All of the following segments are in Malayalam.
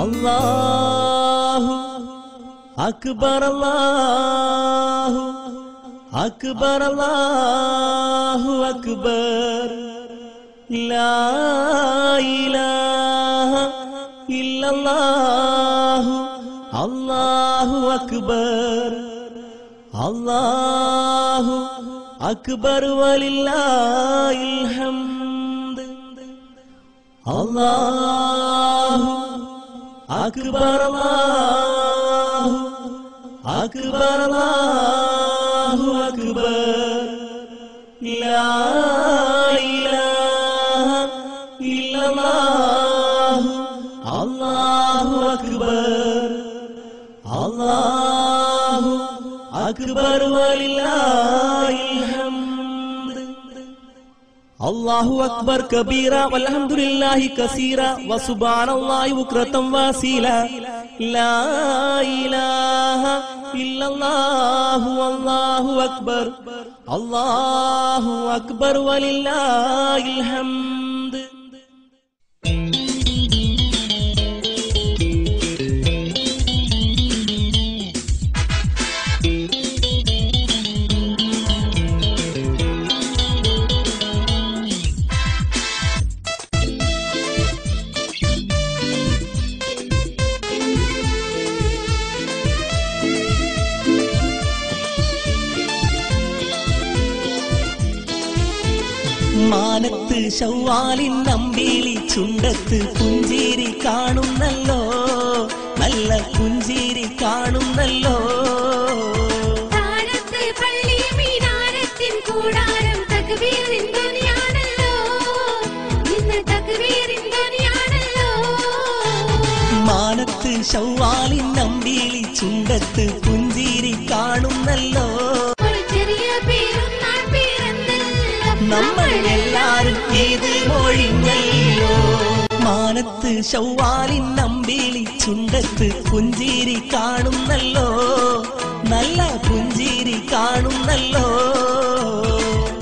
അല്ലാഹു അക്ബർ അല്ലാഹു അക്ബർ അല്ലാഹു അക്ബർ ലാ ഇലാഹ ഇല്ലല്ലാഹു അല്ലാഹു അക്ബർ അല്ലാഹു അക്ബർ വലില്ലാഹിൽ ഹംദ് അല്ലാഹു അക്ബർ അല്ലാഹു അക്ബർ അല്ലാഹു അക്ബർ ലാ ഇലാഹ ഇല്ലല്ലാഹു അല്ലാഹു അക്ബർ അല്ലാഹു അക്ബർ വലില്ലാഹിൽ ഹംദ് അല്ലാഹു അക്ബർ കബീറ വൽഹംദുലില്ലാഹി കസീറ വസുബ്ഹാനല്ലാഹി ബുക്റതൻ വസീല ലാ ഇലാഹ ഇല്ലല്ലാഹു അല്ലാഹു അക്ബർ അല്ലാഹു അക്ബർ വലില്ലാഹിൽ ഹംദ് മാനത്ത് ശവ്വാലിൻ അമ്പിളി ചുണ്ടത്ത് പുഞ്ചിരി കാണുന്നല്ലോ നല്ല പുഞ്ചിരി കാണുന്നല്ലോ താരത്ത് പള്ളി മീനാരത്തിൻ കൂടാരം തക്ബീറിൻ ധ്വനിയാണല്ലോ ഇന്ന് തക്ബീറിൻ ധ്വനിയാണല്ലോ മാനത്ത് ശവ്വാലിൻ അമ്പിളി ചുണ്ടത്ത് പുഞ്ചിരി കാണുന്നല്ലോ നമ്മൾ എല്ലാരും ഏത് മൊഴിഞ്ഞല്ലോ മാനത്ത് ശവ്വാലിൻ അമ്പിളി ചുണ്ടത്ത് പുഞ്ചിരി കാണുന്നല്ലോ നല്ല പുഞ്ചിരി കാണുന്നല്ലോ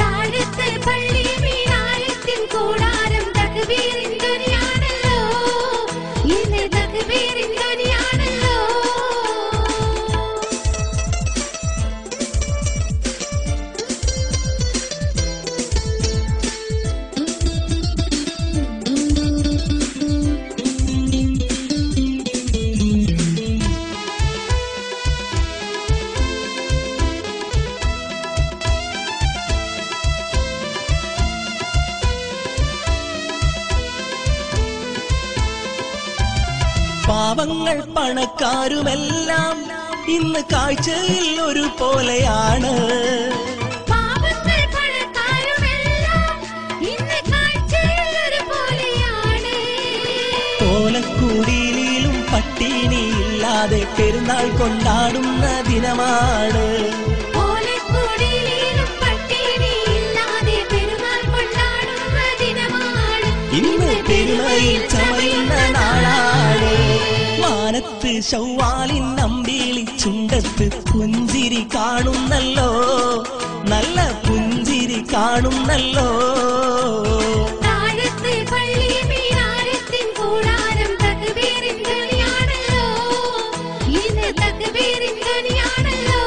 താഴത്ത് പള്ളി മീനാരത്തിൻ കൂടാരം തക്ബീറിൻ ധ്വനിയാണല്ലോ ഇന്ന് തക്ബീറിൻ ധ്വനിയാണല്ലോ പാവങ്ങൾ പണക്കാരുമെല്ലാം ഇന്ന് കാഴ്ചയിൽ ഒരു പോലെയാണ് പാവങ്ങൾ പണക്കാരുമെല്ലാം ഇന്ന് കാഴ്ചയിൽ ഒരു പോലെയാണ് ഓലക്കുടിയിലും പട്ടിണിയില്ലാതെ പെരുന്നാൾ കൊണ്ടാടുന്ന ദിനമാണ് ഓലക്കുടിയിലും പട്ടിണിയില്ലാതെ പെരുന്നാൾ കൊണ്ടാടുന്ന ദിനമാണ് ഇന്ന് പെരുമയിൽ ചമയുന്ന നാളാണ് മാനത്ത് ശവ്വാലിൻ അമ്പിളി ചുണ്ടത്ത് പുഞ്ചിരി കാണുന്നല്ലോ നല്ല പുഞ്ചിരി കാണുന്നല്ലോ താഴത്ത് പള്ളി മീനാരത്തിൻ കൂടാരം തക്ബീറിൻ ധ്വനിയാണല്ലോ ഇന്ന് തക്ബീറിൻ ധ്വനിയാണല്ലോ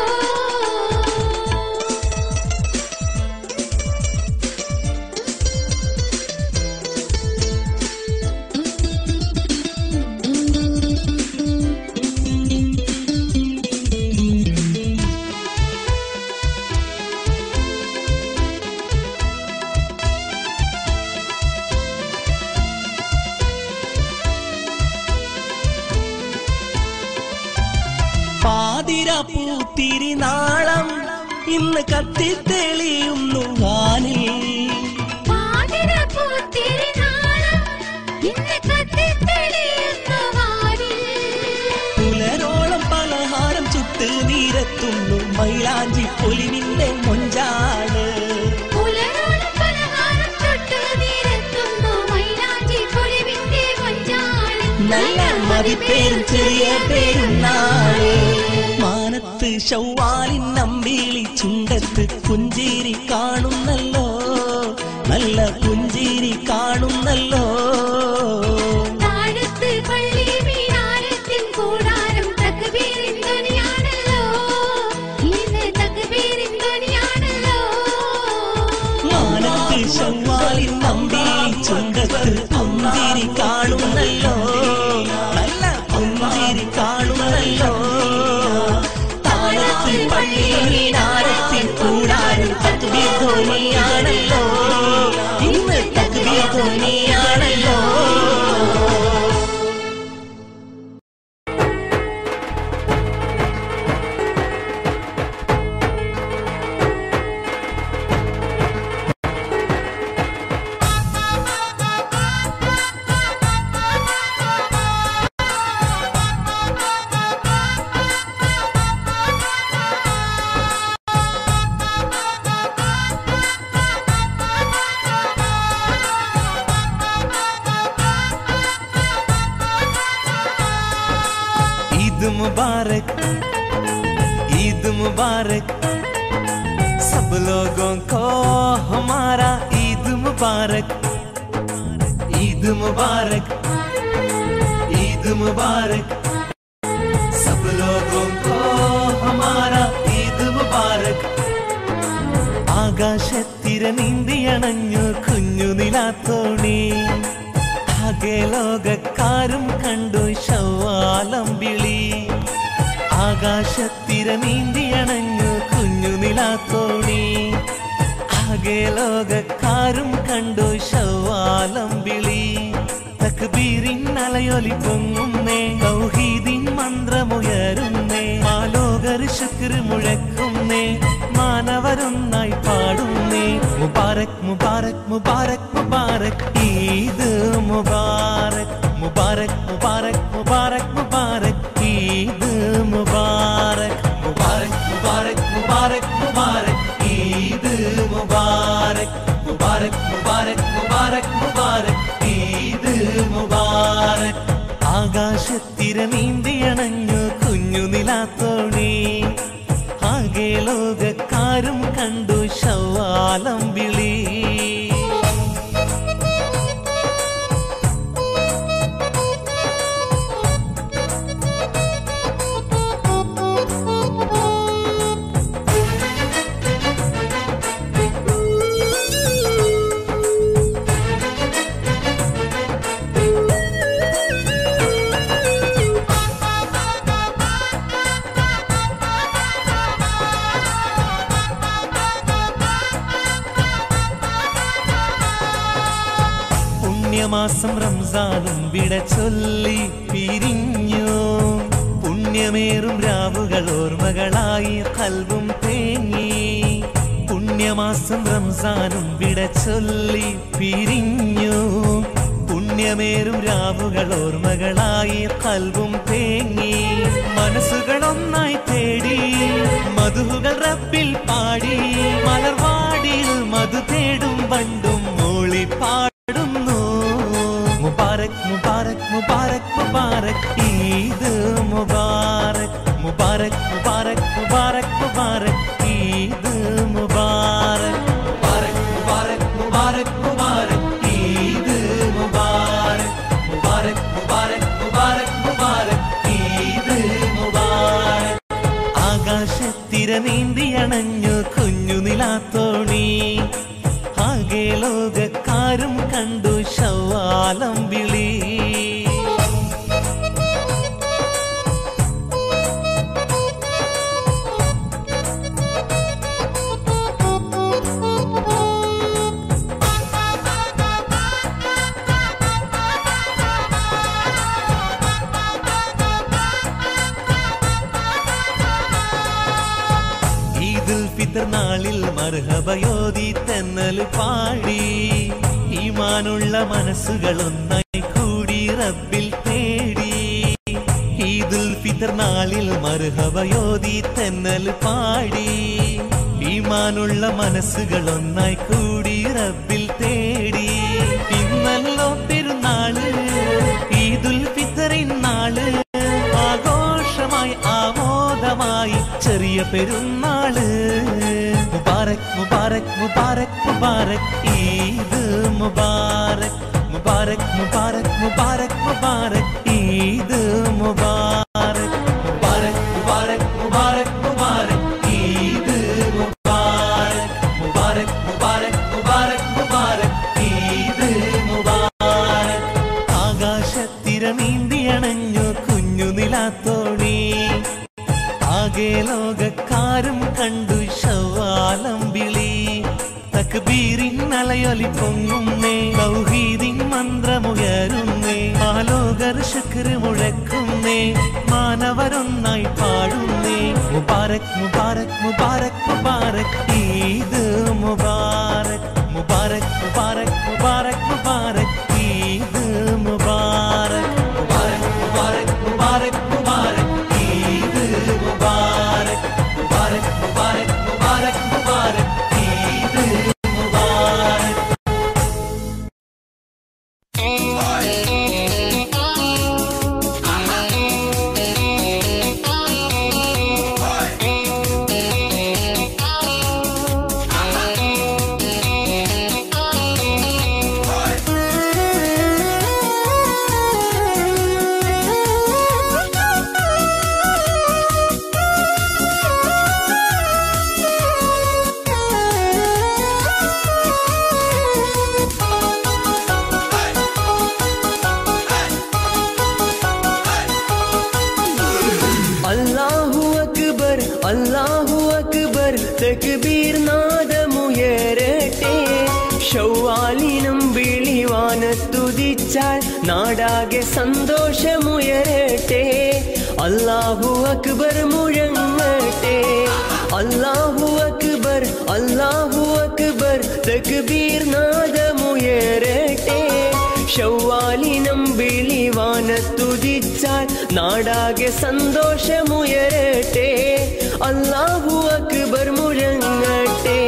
പാതിര പൂത്തിരിനാളം ഇന്ന് കത്തിത്തെളിയുന്നു വാനിൽ പാതിര പൂത്തിരിനാളം ഇന്ന് കത്തിത്തെളിയുന്നു വാനിൽ പുലരോളം പലഹാരം ചുട്ട് നീരത്തുന്നു മൈലാഞ്ചി പൊലിവിന്റെ മൊഞ്ചാണ് പുലരോളം പലഹാരം ചുട്ട് നീരത്തുന്നു മൈലാഞ്ചി പൊലിവിന്റെ മൊഞ്ചാണ് നല്ല മതിപ്പേരും ചെറിയ പെരുന്നാള് മാനത്ത് ശവ്വാലിൻ അമ്പിളി ചുണ്ടത്ത് പുഞ്ചിരി കാണുന്നല്ലോ നല്ല പുഞ്ചിരി കാണുന്നല്ലോ താഴത്ത് പള്ളി മീനാ മുഖത്ത് പുഞ്ചിരി കാണുന്നല്ലോ, നല്ല പുഞ്ചിരി കാണുന്നല്ലോ. താഴത്തിൽ പള്ളിയിലാരത്തിൽ കൂടാനും തക്ബീർ ധ്വനിയാണല്ലോ, ഇന്ന് തക്ബീർ ധ്വനിയാണല്ലോ. मुबारक, ईद मुबारक, सब लोगों को हमारा ईद मुबारक, ईद मुबारक, ईद मुबारक, सब लोगों को हमारा ईद मुबारक. ആകാശത്തിര നീന്തിയണഞ്ഞു കുഞ്ഞു നിലാത്തോണി, ആകെ ലോകക്കാരും കണ്ടു ശവ്വാലമ്പിളി. ആകാശത്തിര നീന്തിയണഞ്ഞു കുഞ്ഞു നിലാത്തോണി, ആകെ ലോകക്കാരും കണ്ടു ശവ്വാലമ്പിളി. തക്ബീറിൻ അലയൊലി പൊങ്ങുന്നേ, തൗഹീദിൻ മന്ത്രമുയരുന്നേ, മാലോകർ ശുക്ർ മുഴക്കുന്നേ, മാനവരൊന്നായി പാടുന്നേ. മുബാരക് മുബാരക് മുബാരക് മുബാരക്, ഈദ് മുബാരക്, മുബാരക് മുബാരക് മുബാരക് മുബാരക്, ഈദ് മുബാരക്, മുബാരക് മുബാരക് മുബാരക് മുബാരക്, ഈദ് മുബാരക്, മുബാരക് മുബാരക് മുബാരക് മുബാരക്, ഈദ് മുബാരക്. ആകാശത്തിര നീന്തിയണഞ്ഞു കുഞ്ഞു നിലാത്തോണി, ആകെ ലോകക്കാരും കണ്ടു ശവ്വാലമ്പിളി. പുണ്യമാസം റംസാനും വിട ചൊല്ലി പിരിഞ്ഞു, പുണ്യമേറും രാവുകൾ ഓർമ്മകളായി ഖൽബും തേങ്ങി. പുണ്യമാസം റംസാനും വിട ചൊല്ലി പിരിഞ്ഞു, പുണ്യമേറും രാവുകൾ ഓർമ്മകളായി ഖൽബും തേങ്ങി. മനസ്സുകളൊന്നായി തേടി മധുകൾ റബ്ബിൽ പാടി, മലർവാടിയിൽ മധു തേടും വണ്ടും മൂളി പാടുന്നു. മുബാരക് മുബാരക് മുബാരക് മുബാരക്, ഈദ് മുബാരക്, മുബാരക് മുബാരക് മുബാരക് മുബാരക്, ഈദ് മുബാരക്, മുബാരക് മുബാരക് മുബാരക് മുബാരക്, ഈദ് മുബാരക്, മുബാരക് മുബാരക് മുബാരക് മുബാരക്, ഈദ് മുബാരക്. ആകാശത്തിര നീന്തിയണഞ്ഞു കുഞ്ഞു നിലാത്തോണി, ആകെ ലോകക്കാരും കണ്ടു ശവ്വാലമ്പിളി. ഈദുൽ ഫിത്ർ നാളിൽ മർഹബയോതി തെന്നൽ പാടി, ഈമാനുള്ള മനസ്സുകളൊന്നായി കൂടി റബ്ബിൽ തേടി. ഈദുൽ ഫിത്ർ നാളിൽ മർഹബയോതി തെന്നൽ പാടി, ഈമാനുള്ള മനസ്സുകളൊന്നായി കൂടി റബ്ബിൽ തേടി. ഇന്നല്ലോ പെരുന്നാള്, ഈദുൽ ഫിത്റിൻ നാള്, ആഘോഷമായി ആമോദമായി ചെറിയ പെരുന്നാള്. മുബാരക് മുബാരക് മുബാരക് മുബാരക്, ഈദ് മുബാരക്, മുബാരക് മുബാരക് മുബാരക് മുബാരക്, ഈദ് മുബാരക്, മുബാരക് മുബാരക് മുബാരക് മുബാരക്, ഈദ് മുബാരക്, മുബാരക് മുബാരക് മുബാരക് മുബാരക്, ഈദ് മുബാരക്. കണ്ടു ശവ്വാലം വിളി തക്ബീരിൻ അലയൊലി പൊങ്ങുന്നേ തൗഹീദിൻ മന്ത്രമുയരുന്നേ ആലോകർ ശുക്ർ മുഴക്കുന്നേ മാനവരൊന്നായി പാടുന്നേ മുബാരക് മുബാരക് മുബാരക് മുബാരക് ഈദ് മുബാരക് മുബാരക് മുബാരക് മുബാരക് മുബാരക് ഈദ് മുബാരക് മുബാരക് മുബാരക് മുബാരക് മുബാരക് ഈദ് മുബാരക് മുബാരക് മുബാരക് മുബാരക് മുബാരക് ഈദ് മുബാരക്. അല്ലാഹു അക്ബർ തക്ബീർ നാദമുയരട്ടെ ശൗവാലിനും വിളിവാനത്തുതിച്ചാൽ നാടാകെ സന്തോഷമുയരട്ടെ അല്ലാഹു അക്ബർ മുഴങ്ങട്ടെ അല്ലാഹു അക്ബർ തക്ബീർ നാദമുയരട്ടെ ശൗവാലിനും വിളിവാനത്തുതിച്ചാൽ നാടാകെ സന്തോഷമുയരട്ടെ അല്ലാഹു അക്ബർ മുഴങ്ങട്ടെ.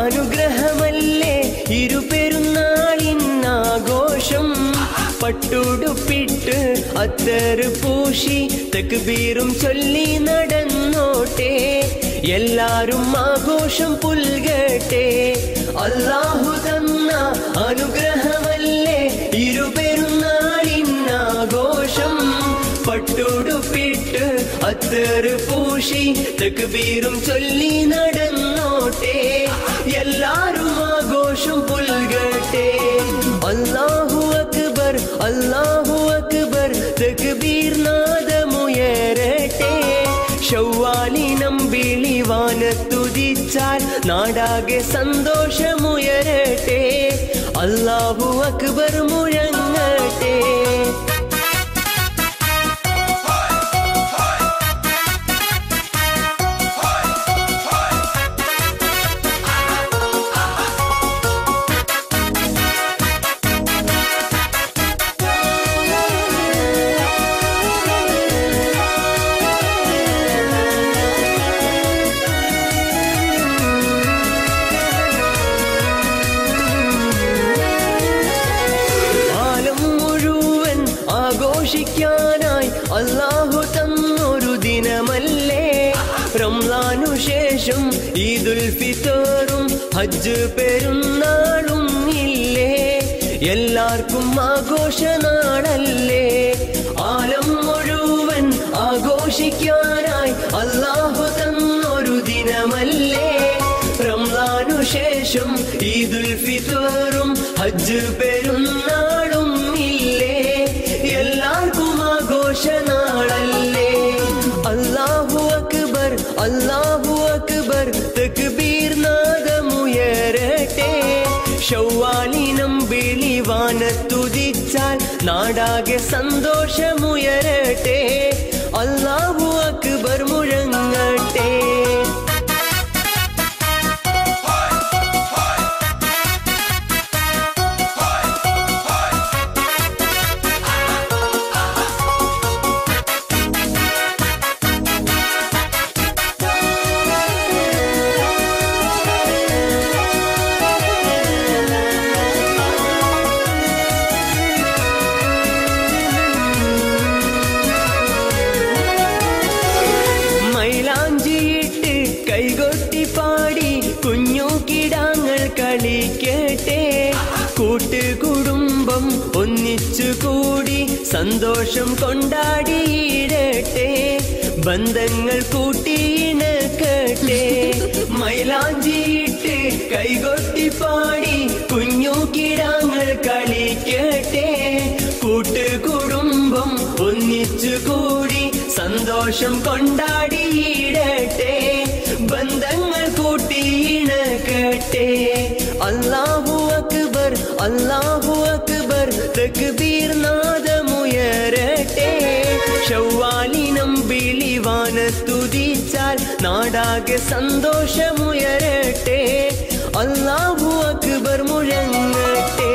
അനുഗ്രഹമല്ലേ ഇരുപെരുന്നാളിന്നാഘോഷം പട്ടുടുപ്പിട്ട് അത്തറ് പൂശി തക്ബീറും ചൊല്ലി നടന്നോട്ടെ എല്ലാരും ആഘോഷം പുൽകട്ടെ അല്ലാഹു തന്ന അനുഗ്രഹമല്ലേ ഇരുപെരുന്നാളിന്നാഘോഷം പട്ടുടുപ്പിട്ട് അത്തറ് പൂശി തക്ബീറും ചൊല്ലി നടന്നോട്ടെ എല്ലാരും ആഘോഷം പുൽകട്ടെ അല്ലാഹു അക്ബർ തക്ബീർ നാദമുയരട്ടെ ശൗവാലിനം വിളിവാനത്തുതിച്ചാൽ നാടാകെ സന്തോഷമുയരട്ടെ അല്ലാഹു അക്ബർ മുഴങ്ങട്ടെ. ആഘോഷിക്കാനായി അല്ലാഹു തന്നൊരു ദിനമല്ലേ റംസാനു ശേഷം ഈദുൽ ഫിത്തറും ഹജ്ജ് പെരുന്നാളും ഇല്ലേ എല്ലാവർക്കും ആഘോഷനാളല്ലേ ആലം മുഴുവൻ ആഘോഷിക്കാനായി അല്ലാഹു തന്നൊരു ദിനമല്ലേ റംസാനു ശേഷം ഈദുൽ ഫിത്തറും ഹജ്ജ് പെരുന്നാളും ഇല്ലേ എല്ലാവർക്കും ആഘോഷനാളല്ലേ അല്ലാഹു അക്ബർ തക്ബീർ നാദമുയരട്ടെ ശൗവാലിനും വിളിവാനത്തുതിച്ചാൽ നാടാകെ സന്തോഷമുയരട്ടെ അല്ലാഹു അക്ബർ മുഴങ്ങട്ടെ. കൈകൊട്ടി പാടി കുഞ്ഞു കിടാങ്ങൾ കളിക്കട്ടെ കൂട്ടുകുടുംബം ഒന്നിച്ചു കൂടി സന്തോഷം കൊണ്ടാടിയിടട്ടെ ബന്ധങ്ങൾ കൂട്ടിയിണക്കട്ടെ മൈലാഞ്ചിയിട്ട് കൈകൊട്ടി പാടി കുഞ്ഞു കിടാങ്ങൾ കളിക്കട്ടെ കൂട്ടുകുടുംബം ഒന്നിച്ചു കൂടി സന്തോഷം കൊണ്ടാടിയിടട്ടെ ബന്ധങ്ങൾ കൂട്ടിയിണക്കട്ടെ അല്ലാഹു അക്ബർ തക്ബീർ നാദമുയരട്ടെ ശവ്വാലിനം വിളിവാനത്തുതിച്ചാൽ നാടാകെ സന്തോഷമുയരട്ടെ അല്ലാഹു അക്ബർ മുഴങ്ങട്ടെ